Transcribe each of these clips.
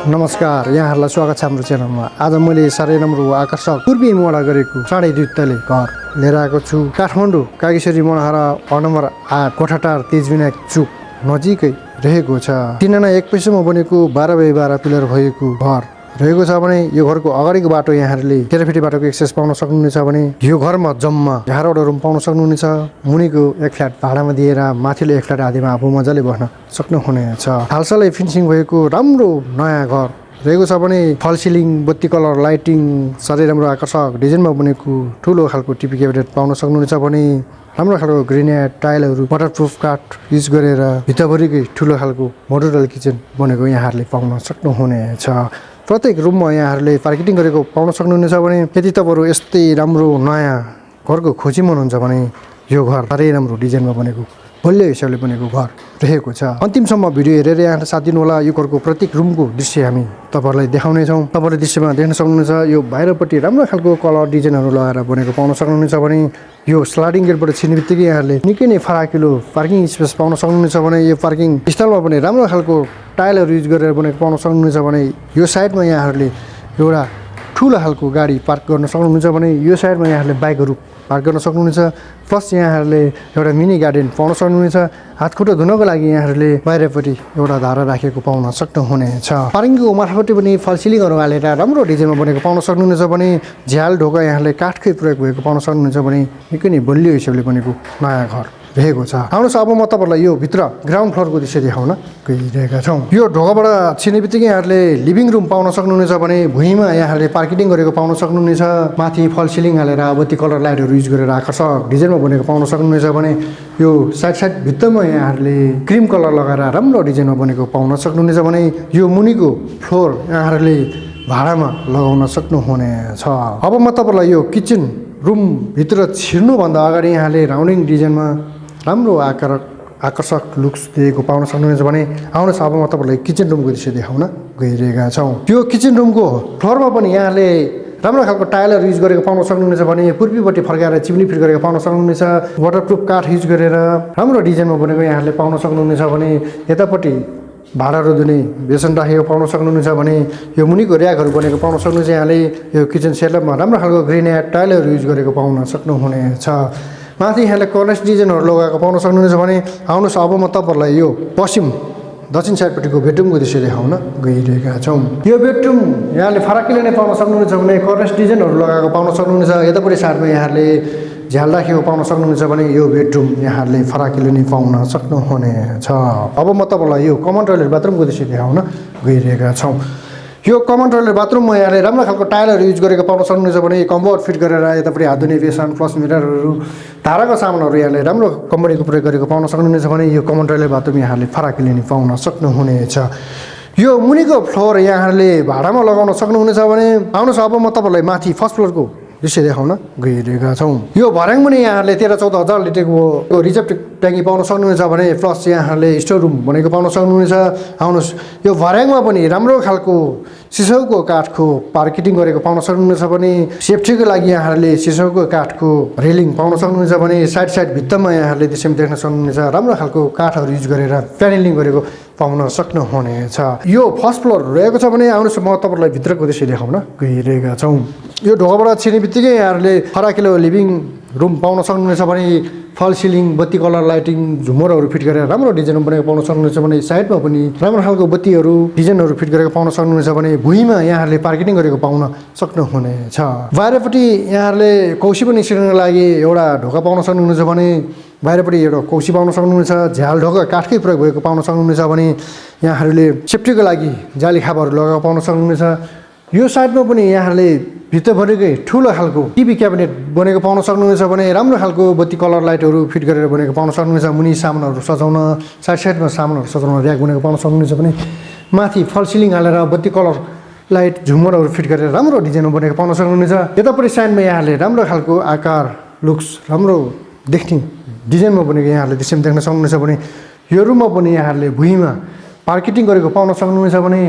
नमस्कार, यहाँहरूलाई स्वागत छ हाम्रो च्यानलमा। आज मैले साह्रै राम्रो आकर्षक पूर्वी मोडा गरेको 2.5 तले घर लिएर आएको छु। काठमाडौँ कागेश्वरी मोडा 8 नम्बर 8 कोठाटार तेजविनायक चुक नजिकै रहेको छ। 3 आना 1 पैसामा बनेको 12x12 पिलर भएको घर रहेको छ भने यो घरको अगाडिको बाटो यहाँहरूले 13 फिट बाटोको एक्सेस पाउन सक्नुहुनेछ भने यो घरमा जम्मा 11वटा रुम पाउन सक्नुहुनेछ। मुनिको 1 फ्ल्याट भाडामा दिएर माथिल्लो 1 फ्ल्याट आधीमा आफू मजाले बस्न सक्नुहुनेछ। हालसालै फिनिसिङ भएको राम्रो नयाँ घर रहेको छ भने फल सिलिङ, बत्ती कलर, लाइटिङ साह्रै राम्रो आकर्षक डिजाइनमा बनेको ठुलो खालको टिभी क्याबिनेट पाउन सक्नुहुनेछ भने राम्रो खालको ग्रेनाइट टाइलहरू वाटरप्रुफ काठ युज गरेर भित्रभरिकै ठुलो खालको मोडुलर किचन बनेको यहाँहरूले पाउन सक्नुहुनेछ। प्रत्येक रुममा यहाँहरूले पार्किङ गरेको पाउन सक्नुहुनेछ भने यदि तपाईँहरू यस्तै राम्रो नयाँ घरको खोजीमा हुनुहुन्छ भने यो घर साह्रै राम्रो डिजाइनमा बनेको बलियो हिसाबले बनेको घर रहेको छ। अन्तिमसम्म भिडियो हेरेर यहाँले साथ दिनु होला। यो घरको प्रत्येक रुमको दृश्य हामी तपाईँहरूलाई देखाउनेछौँ। तपाईँले दृश्यमा देख्न सक्नुहुनेछ यो बाहिरपट्टि राम्रो खालको कलर डिजाइनहरू लगाएर बनेको पाउन सक्नुहुनेछ भने यो स्लाइडिङ गेटबाट छिर्ने बित्तिकै यहाँले निकै नै फराकिलो पार्किङ स्पेस पाउन सक्नुहुनेछ भने यो पार्किङ स्थलमा पनि राम्रो खालको टाइलहरू युज गरेर बनेको पाउन सक्नुहुनेछ भने यो साइडमा यहाँहरूले एउटा ठुलो खालको गाडी पार्क गर्न सक्नुहुन्छ भने यो साइडमा यहाँहरूले बाइकहरू पार्क गर्न सक्नुहुनेछ। प्लस यहाँहरूले एउटा मिनी गार्डन पाउन सक्नुहुनेछ। हातखुट्टा धुनको लागि यहाँहरूले बाहिरपट्टि एउटा धारा राखेको पाउन सक्नुहुनेछ। पार्किङको माथिपट्टि पनि फल सिलिङहरू हालेर राम्रो डिजाइनमा बनेको पाउन सक्नुहुनेछ भने झ्याल ढोका यहाँले काठकै प्रयोग भएको पाउन सक्नुहुनेछ भने निकै नै बलियो हिसाबले बनेको नयाँ घर रहेको छ। आउनुहोस् अब म तपाईँलाई यो भित्र ग्राउन्ड फ्लोरको दृश्य देखाउन गइरहेका छौँ। यो ढोकाबाट छिर्ने बित्तिकै यहाँहरूले लिभिङ रुम पाउन सक्नुहुनेछ भने भुइँमा यहाँहरूले पार्किङ गरेको पाउन सक्नुहुनेछ। माथि फल सिलिङ हालेर बत्ती कलर लाइटहरू युज गरेर आकर्षक डिजाइनमा बनेको पाउन सक्नुहुनेछ भने यो साइड भित्तामा यहाँहरूले क्रिम कलर लगाएर राम्रो डिजाइनमा बनेको पाउन सक्नुहुनेछ भने यो मुनिको फ्लोर यहाँहरूले भाडामा लगाउन सक्नुहुनेछ। अब म तपाईँलाई यो किचन रुमभित्र छिर्नुभन्दा अगाडि यहाँले राउन्डिङ डिजाइनमा राम्रो आकर्षक लुक्स दिएको पाउन सक्नुहुनेछ भने आउनुहोस् अब म तपाईँलाई किचन रुमको दृश्य देखाउन गइरहेका छौँ। यो किचन रुमको फ्लोरमा पनि यहाँले राम्रो खालको टाइलहरू युज गरेको पाउन सक्नुहुनेछ भने पूर्वीपट्टि फर्काएर चिम्नी फिट गरेको पाउन सक्नुहुनेछ। वाटरप्रुफ काठ युज गरेर राम्रो डिजाइनमा बनेको यहाँले पाउन सक्नुहुनेछ भने यतापट्टि भाँडाहरू धुने बेसन राखेको पाउन सक्नुहुनेछ भने यो मुनिको ऱ्याकहरू बनेको पाउन सक्नुहुन्छ। यहाँले यो किचन सेटअपमा राम्रो खालको ग्रेनाइट टाइलहरू युज गरेको पाउन सक्नुहुनेछ। माथि यहाँले कर्नेस डिजाइनहरू लगाएको पाउन सक्नुहुनेछ भने आउनुहोस् अब म तपाईँहरूलाई यो दक्षिण साइडपट्टिको बेडरुमको दृश्य देखाउन गइरहेका छौँ। यो बेडरुम यहाँले फराकिलो नै पाउन सक्नुहुनेछ भने कर्नेस डिजाइनहरू लगाएको पाउन सक्नुहुनेछ। यतापट्टि साइडमा यहाँले झ्याल राखेको पाउन सक्नुहुनेछ भने यो बेडरुम यहाँहरूले फराकिलो नै पाउन सक्नुहुनेछ। अब म तपाईँलाई यो कमन टोयलेट बाथरुमको दृश्य देखाउन गइरहेका छौँ। यो कमन टोयलेट बाथरुममा यहाँले राम्रो खालको टाइलहरू युज गरेको पाउन सक्नुहुनेछ भने कम्बोर्ड फिट गरेर यतापट्टि हात धुने बेसन प्लस मिररहरू धाराको सामानहरू यहाँले राम्रो कम्पनीको प्रयोग गरेको पाउन सक्नुहुनेछ भने यो कमन टोयलेट बाथरुम यहाँले फराकिलो नै पाउन सक्नुहुनेछ। यो मुनिको फ्लोर यहाँहरूले भाडामा लगाउन सक्नुहुनेछ भने आउनुहोस् अब म तपाईँलाई माथि फर्स्ट फ्लोरको दृश्य देखाउन गइरहेका छौँ। यो भर्याङ पनि यहाँहरूले 13-14 हजार लिटरको रिजर्भ ट्याङ्की पाउन सक्नुहुनेछ भने प्लस यहाँहरूले स्टोर रुम भनेको पाउन सक्नुहुनेछ। आउनुहोस् यो भर्याङमा पनि राम्रो खालको सिसौको काठको पार्किङ गरेको पाउन सक्नुहुनेछ भने सेफ्टीको लागि यहाँहरूले सिसौको काठको रेलिङ पाउन सक्नुहुनेछ भने साइड भित्तामा यहाँहरूले दृश्यमा देख्न सक्नुहुनेछ राम्रो खालको काठहरू युज गरेर प्यानलिङ गरेको पाउन सक्नुहुनेछ। यो फर्स्ट फ्लोर रहेको छ भने आउनुहोस् म तपाईँलाई भित्रको दृश्य देखाउन गइरहेका छौँ। यो ढोकाबाट छिर्ने बित्तिकै यहाँहरूले फराकिलो लिभिङ रुम पाउन सक्नुहुनेछ भने फल सिलिङ, बत्ती कलर, लाइटिङ, झुमरहरू फिट गरेर राम्रो डिजाइनमा बनेको पाउन सक्नुहुनेछ भने साइडमा पनि राम्रो खालको बत्तीहरू डिजाइनहरू फिट गरेको पाउन सक्नुहुनेछ भने भुइँमा यहाँहरूले पार्किङ गरेको पाउन सक्नुहुनेछ। बाहिरपट्टि यहाँहरूले कौसी पनि सिर्नको लागि एउटा ढोका पाउन सक्नुहुनेछ भने बाहिरपट्टि एउटा कौसी पाउन सक्नुहुनेछ। झ्याल ढोका काठकै प्रयोग भएको पाउन सक्नुहुनेछ भने यहाँहरूले सेफ्टीको लागि जाली खापहरू लगाएको पाउन सक्नुहुनेछ। यो साइडमा पनि यहाँहरूले भित्रभरिकै ठुलो खालको टिभी क्याबिनेट बनेको पाउन सक्नुहुनेछ भने राम्रो खालको बत्ती कलर लाइटहरू फिट गरेर बनेको पाउन सक्नुहुनेछ। मुनि सामानहरू सजाउन साइडमा सामानहरू सजाउन ऱ्याक बनेको पाउन सक्नुहुनेछ भने माथि फल सिलिङ हालेर बत्ती कलर लाइट झुमरहरू फिट गरेर राम्रो डिजाइनमा बनेको पाउन सक्नुहुनेछ। यतापट्टि साइडमा यहाँले राम्रो खालको आकार लुक्स राम्रो देख्ने डिजाइनमा बनेको यहाँहरूले दृश्यमा देख्न सक्नुहुनेछ भने यो रुममा पनि यहाँहरूले भुइँमा पार्किङ गरेको पाउन सक्नुहुनेछ भने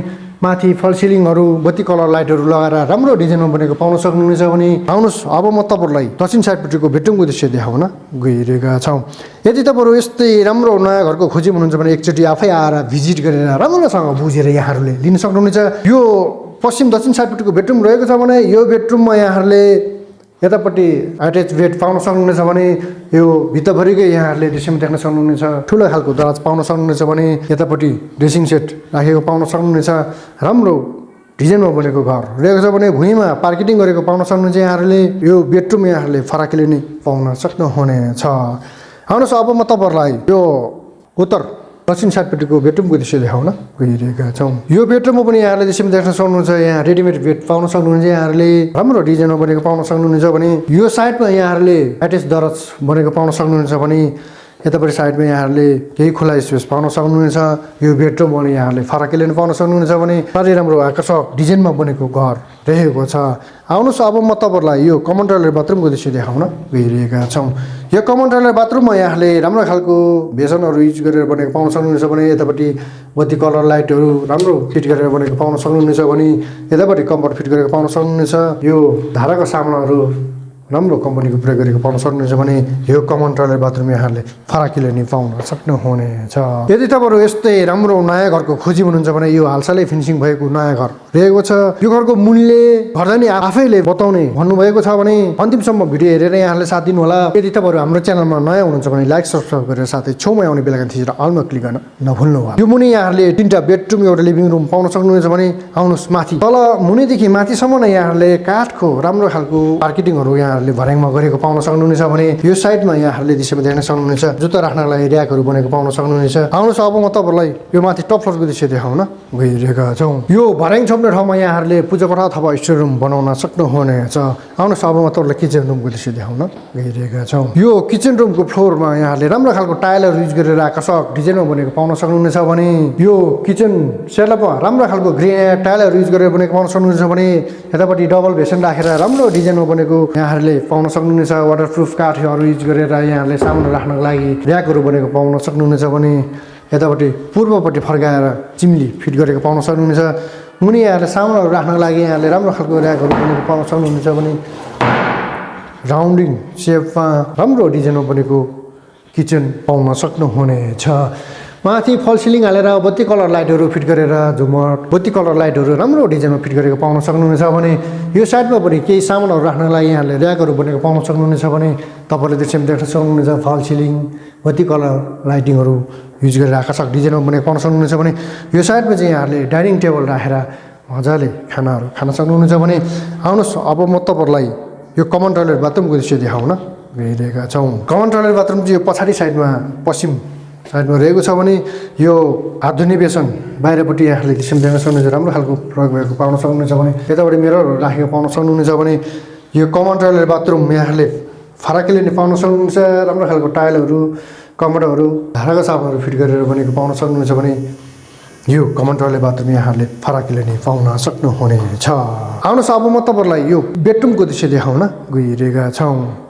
माथि फल सिलिङहरू बत्ती कलर लाइटहरू लगाएर राम्रो डिजाइनमा बनेको पाउन सक्नुहुनेछ भने आउनुहोस् अब म तपाईँहरूलाई दक्षिण साइडपट्टिको बेडरुमको दृश्य देखाउन गइरहेका छौँ। यदि तपाईँहरू यस्तै राम्रो नयाँ घरको खोजी हुनुहुन्छ भने एकचोटि आफै आएर भिजिट गरेर राम्रोसँग बुझेर यहाँहरूले लिन सक्नुहुनेछ। यो पश्चिम दक्षिण साइडपट्टिको बेडरुम रहेको छ भने यो बेडरुममा यहाँहरूले यतापट्टि अट्याच बेड पाउन सक्नुहुनेछ भने यो भित्रभरिकै यहाँहरूले दृश्यमा देख्न सक्नुहुनेछ। ठुलो खालको दराज पाउन सक्नुहुनेछ भने यतापट्टि ड्रेसिङ सेट राखेको पाउन सक्नुहुनेछ। राम्रो डिजाइनमा बनेको घर रहेको छ भने भुइँमा पार्किङ गरेको पाउन सक्नुहुन्छ। यहाँहरूले यो बेडरुम यहाँहरूले फराकिले नै पाउन सक्नुहुनेछ। आउनुहोस् अब म तपाईँहरूलाई यो उत्तर दक्षिण साइडपट्टिको बेडरुमको दृश्य देखाउन गइरहेका छौँ। यो बेडरुममा पनि यहाँहरूले दृश्यमा देख्न सक्नुहुन्छ। यहाँ रेडिमेड बेड पाउन सक्नुहुन्छ। यहाँहरूले राम्रो डिजाइनमा बनेको पाउन सक्नुहुनेछ भने यो साइडमा यहाँहरूले एट्याच दराज बनेको पाउन सक्नुहुनेछ भने यतापट्टि साइडमा यहाँहरूले केही खुला स्पेस पाउन सक्नुहुनेछ। यो बेडरुम भने यहाँहरूले फराकिले पनि पाउन सक्नुहुनेछ भने साह्रै राम्रो आकर्षक डिजाइनमा बनेको घर रहेको छ। आउनुहोस् अब म तपाईँहरूलाई यो कमन टोयलेट बाथरुमको दृश्य देखाउन गइरहेका छौँ। यो कमन टोयलेट बाथरुममा यहाँले राम्रो खालको बेसनहरू युज गरेर बनेको पाउन सक्नुहुनेछ भने यतापट्टि बत्ती कलर लाइटहरू राम्रो फिट गरेर बनेको पाउन सक्नुहुनेछ भने यतापट्टि कम्फर्ट फिट गरेको पाउन सक्नुहुनेछ। यो धाराको सामानहरू राम्रो कम्पनीको प्रयोग गरेको पाउन सक्नुहुन्छ भने यो कमन टोयलेट बाथरुम यहाँहरूले फराकिलो नि पाउन सक्नुहुनेछ। यदि तपाईँहरू यस्तै राम्रो नयाँ घरको खोजी हुनुहुन्छ भने यो हालसालै फिनिसिङ भएको नयाँ घर रहेको छ। यो घरको मूल्य घरधनी आफैले बताउने भन्नुभएको छ भने अन्तिमसम्म भिडियो हेरेर यहाँहरूले साथ दिनु होला। यदि तपाईँहरू हाम्रो च्यानलमा नयाँ हुनुहुन्छ भने लाइक सब्सक्राइब गरेर साथै छेउमा आउने बेलका थिचेर अलमा क्लिक गर्न नभुल्नु होला। यो मुनि यहाँहरूले 3टा बेडरुम एउटा लिभिङ रुम पाउन सक्नुहुनेछ भने आउनुहोस् माथि तल मुनिदेखि माथिसम्म नै यहाँहरूले काठको राम्रो खालको मार्केटिङहरू यहाँहरूले भर्याङमा गरेको पाउन सक्नुहुनेछ भने यो साइडमा यहाँहरूले दृश्यमा देख्न सक्नुहुनेछ। जुत्ता राख्नको लागि र्याकहरू बनेको पाउन सक्नुहुनेछ। आउनुहोस् अब म तपाईँहरूलाई यो माथि टप फ्लोरको दृश्य देखाउन गइरहेका छौँ। यो भर्याङ छोप्ने ठाउँमा यहाँहरूले पूजा कोठा अथवा स्टोर रुम बनाउन सक्नुहुनेछ। आउनुहोस् अब म तपाईँलाई किचन रुमको दृश्य देखाउन गइरहेका छौँ। यो किचन रुमको फ्लोरमा यहाँहरूले राम्रो खालको टाइलहरू युज गरेर आकर्षक डिजाइनमा बनेको पाउन सक्नुहुनेछ भने यो किचन सेटअपमा राम्रो खालको ग्रेनाइट टाइलहरू युज गरेर बनेको पाउन सक्नुहुनेछ भने यतापट्टि डबल भेसन राखेर राम्रो डिजाइनमा बनेको यहाँहरूले पाउन सक्नुहुनेछ। वाटरप्रुफ काठहरू युज गरेर यहाँहरूले सामान राख्नको लागि र्याकहरू बनेको पाउन सक्नुहुनेछ भने यतापट्टि पूर्वपट्टि फर्काएर चिम्ली फिट गरेको पाउन सक्नुहुनेछ। मुनि यहाँहरूले सामानहरू राख्नको लागि यहाँले राम्रो खालको र्याकहरू बनेको पाउन सक्नुहुनेछ भने राउन्डिङ सेपमा राम्रो डिजाइनमा बनेको किचन पाउन सक्नुहुनेछ। माथि फल सिलिङ हालेर बत्ती कलर लाइटहरू फिट गरेर झुमर बत्ती कलर लाइटहरू राम्रो डिजाइनमा फिट गरेको पाउन सक्नुहुनेछ भने यो साइडमा पनि केही सामानहरू राख्नको लागि यहाँले र्याकहरू बनेको पाउन सक्नुहुनेछ भने तपाईँले दृश्यमा देख्न सक्नुहुनेछ। फल सिलिङ बत्ती कलर लाइटिङहरू युज गरेर आकर्षक डिजाइनमा बनेको पाउन सक्नुहुनेछ भने यो साइडमा चाहिँ यहाँहरूले डाइनिङ टेबल राखेर मजाले खानाहरू खान सक्नुहुनेछ भने आउनुहोस् अब म तपाईँहरूलाई यो कमन टोयलेट बाथरुमको दृश्य देखाउन गइरहेका छौँ। कमन टोयलेट बाथरुम चाहिँ यो पछाडि साइडमा पश्चिम साइडमा रहेको छ भने यो आधुनिक बेसन बाहिरपट्टि यहाँले दृश्यमा देख्न सक्नुहुनेछ। राम्रो खालको प्रयोग भएको पाउन सक्नुहुनेछ भने यतापट्टि मिररहरू राखेको पाउन सक्नुहुनेछ भने यो कमन टोयलेट बाथरुम यहाँले फराकिले नै पाउन सक्नुहुन्छ। राम्रो खालको टाइलहरू कमोडहरू धाराको साबुनहरू फिट गरेर बनेको पाउन सक्नुहुन्छ भने यो कमन टोयलेट बाथरुम यहाँहरूले फराकिले नै पाउन सक्नुहुनेछ। आउनुहोस् अब म तपाईँहरूलाई यो बेडरुमको दृश्य देखाउन गइरहेका छौँ।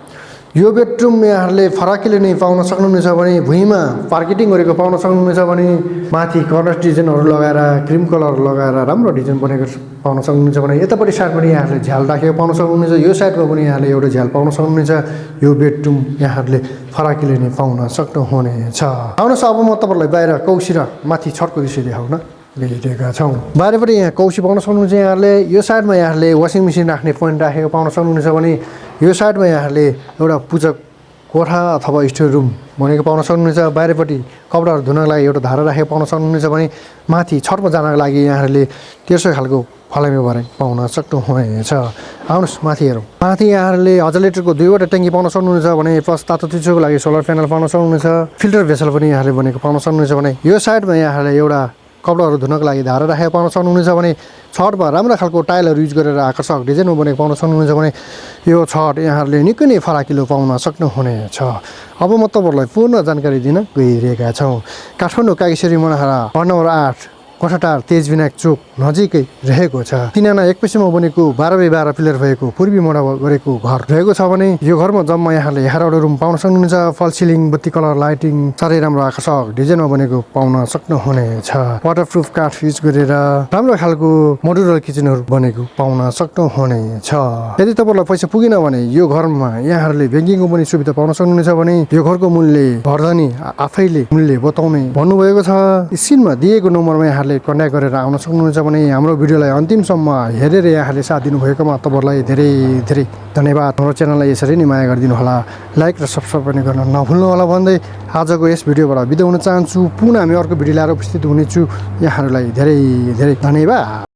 यो बेडरुम यहाँहरूले फराकिले नै पाउन सक्नुहुनेछ भने भुइँमा पार्किटिङ गरेको पाउन सक्नुहुनेछ भने माथि कर्नर डिजाइनहरू लगाएर क्रिम कलर लगाएर राम्रो डिजाइन बनेको पाउन सक्नुहुनेछ भने यतापट्टि साइड पनि यहाँहरूले झ्याल राखेको पाउन सक्नुहुनेछ। यो साइडमा पनि यहाँले एउटा झ्याल पाउन सक्नुहुनेछ। यो बेडरुम यहाँहरूले फराकिले नै पाउन सक्नुहुनेछ। आउनुहोस् अब म तपाईँहरूलाई बाहिर कौसी र माथि छतको दृश्य देखाउन गइरहेका छौँ। बाहिरपट्टि यहाँ कौसी पाउन सक्नुहुन्छ। यहाँहरूले यो साइडमा यहाँहरूले वासिङ मेसिन राख्ने पोइन्ट राखेको पाउन सक्नुहुनेछ भने यो साइडमा यहाँहरूले एउटा पूजा कोठा अथवा स्टोर रुम भनेको पाउन सक्नुहुनेछ। बाहिरपट्टि कपडाहरू धुनको लागि एउटा धारा राखेको पाउन सक्नुहुनेछ भने माथि छतमा जानको लागि यहाँहरूले त्यसै खालको फलामे भर्याङ पाउन सक्नुहुनेछ। आउनुहोस् माथि हेरौँ। माथि यहाँहरूले 1000 लिटरको 2वटा ट्याङ्की पाउन सक्नुहुनेछ भने प्लस तातो चिसोको लागि सोलर प्यानल पाउन सक्नुहुनेछ। फिल्टर भेसल पनि यहाँले बनेको पाउन सक्नुहुनेछ भने यो साइडमा यहाँहरूले एउटा कपडाहरू धुनको लागि धारा राखेको पाउन सक्नुहुनेछ भने छतमा राम्रो खालको टाइलहरू युज गरेर आकर्षक डिजाइनमा बनेको पाउन सक्नुहुनेछ भने यो छत यहाँहरूले निकै नै फराकिलो पाउन सक्नुहुनेछ। अब म तपाईँहरूलाई पूर्ण जानकारी दिन गइरहेका छौँ। काठमाडौँ कागेश्वरी मनहरा वार्ड नम्बर 8 कोठाटार तेजविनायक चोक नजिकै रहेको छ। तिनाना एक पैसामा बनेको 12x12 पिलर भएको पूर्वी मोडा गरेको घर रहेको छ भने यो घरमा जम्मा यहाँले 11वटा रुम पाउन सक्नुहुन्छ। फल सिलिङ, बत्ती कलर, लाइटिङ साह्रै राम्रो आकर्षक डिजाइनमा बनेको पाउन सक्नुहुनेछ। वाटरप्रुफ काठ युज गरेर राम्रो खालको मोडुलर किचनहरू बनेको पाउन सक्नुहुनेछ। यदि तपाईँलाई पैसा पुगेन भने यो घरमा यहाँहरूले ब्याङ्किङको पनि सुविधा पाउन सक्नुहुनेछ भने यो घरको मूल्य घरधनी आफैले मूल्य बताउने भन्नुभएको छ। स्क्रिनमा दिएको नम्बरमा यहाँहरूले कन्ट्याक्ट गरेर आउन सक्नुहुन्छ भने हाम्रो भिडियोलाई अन्तिमसम्म हेरेर यहाँले साथ दिनुभएकोमा तपाईँहरूलाई धेरै धेरै धन्यवाद। हाम्रो च्यानललाई यसरी नै माया गरिदिनु होला, लाइक र सब्सक्राइब पनि गर्न नभुल्नु होला भन्दै आजको यस भिडियोबाट बिदा हुन चाहन्छु। पुनः हामी अर्को भिडियो लिएर उपस्थित हुनेछु। यहाँहरूलाई धेरै धेरै धन्यवाद।